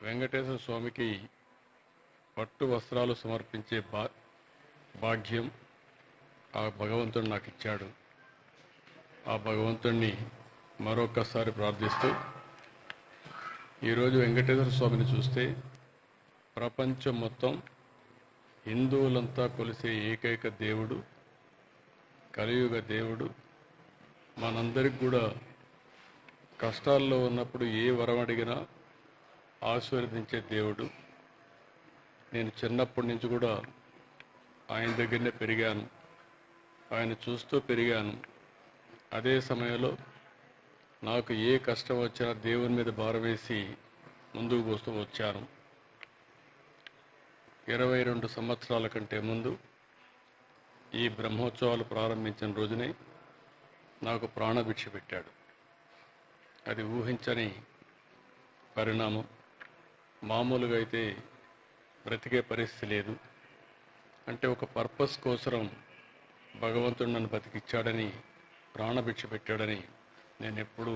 వెంకటేశ్వర స్వామికి పట్టు వస్త్రాలు సమర్పించే భాగ్యం ఆ భగవంతుడు నాకు ఇచ్చాడు. ఆ భగవంతుణ్ణి మరొకసారి ప్రార్థిస్తూ ఈరోజు వెంకటేశ్వర స్వామిని చూస్తే ప్రపంచం మొత్తం హిందువులంతా కొలిసే ఏకైక దేవుడు, కలియుగ దేవుడు, మనందరికి కూడా కష్టాల్లో ఉన్నప్పుడు ఏ వరం అడిగినా ఆశీర్వదించే దేవుడు. నేను చిన్నప్పటి నుంచి కూడా ఆయన దగ్గరనే పెరిగాను, ఆయన చూస్తూ పెరిగాను. అదే సమయంలో నాకు ఏ కష్టం వచ్చినా దేవుని మీద భారం వేసి ముందుకు పోస్తూ వచ్చాను. 22 సంవత్సరాల కంటే ముందు ఈ బ్రహ్మోత్సవాలు ప్రారంభించిన రోజునే నాకు ప్రాణభిక్ష పెట్టాడు. అది ఊహించని పరిణామం. మామూలుగా అయితే బ్రతికే పరిస్థితి లేదు. అంటే ఒక పర్పస్ కోసం భగవంతుడు నన్ను బతికిచ్చాడని, ప్రాణభిక్ష పెట్టాడని నేను ఎప్పుడూ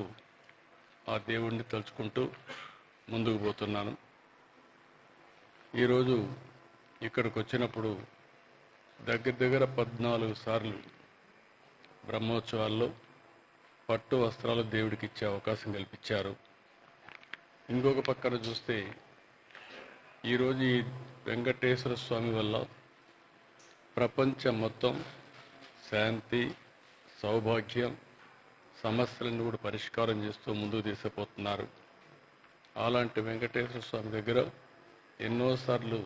ఆ దేవుణ్ణి తలుచుకుంటూ ముందుకు పోతున్నాను. ఈరోజు ఇక్కడికి వచ్చినప్పుడు దగ్గర 14 సార్లు బ్రహ్మోత్సవాల్లో పట్టు వస్త్రాలు దేవుడికి ఇచ్చే అవకాశం కల్పించారు. ఇంకొక పక్కన చూస్తే ఈరోజు ఈ వెంకటేశ్వర స్వామి వల్ల ప్రపంచం మొత్తం శాంతి, సౌభాగ్యం, సమస్యలను కూడా పరిష్కారం చేస్తూ ముందుకు తీసుకుపోతున్నారు. అలాంటి వెంకటేశ్వర స్వామి దగ్గర ఎన్నోసార్లు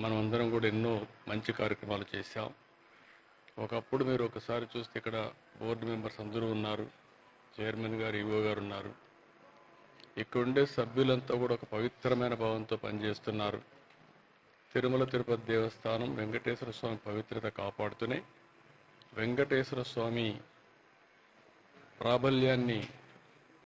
మనమందరం కూడా ఎన్నో మంచి కార్యక్రమాలు చేశాం. ఒకప్పుడు మీరు ఒకసారి చూస్తే ఇక్కడ బోర్డు మెంబర్స్ అందరూ ఉన్నారు, చైర్మన్ గారు, ఈవో గారు ఉన్నారు. ఇక్కడ ఉండే సభ్యులంతా కూడా ఒక పవిత్రమైన భావంతో పనిచేస్తున్నారు. తిరుమల తిరుపతి దేవస్థానం వెంకటేశ్వర స్వామి పవిత్రత కాపాడుతూనే వెంకటేశ్వర స్వామి ప్రాబల్యాన్ని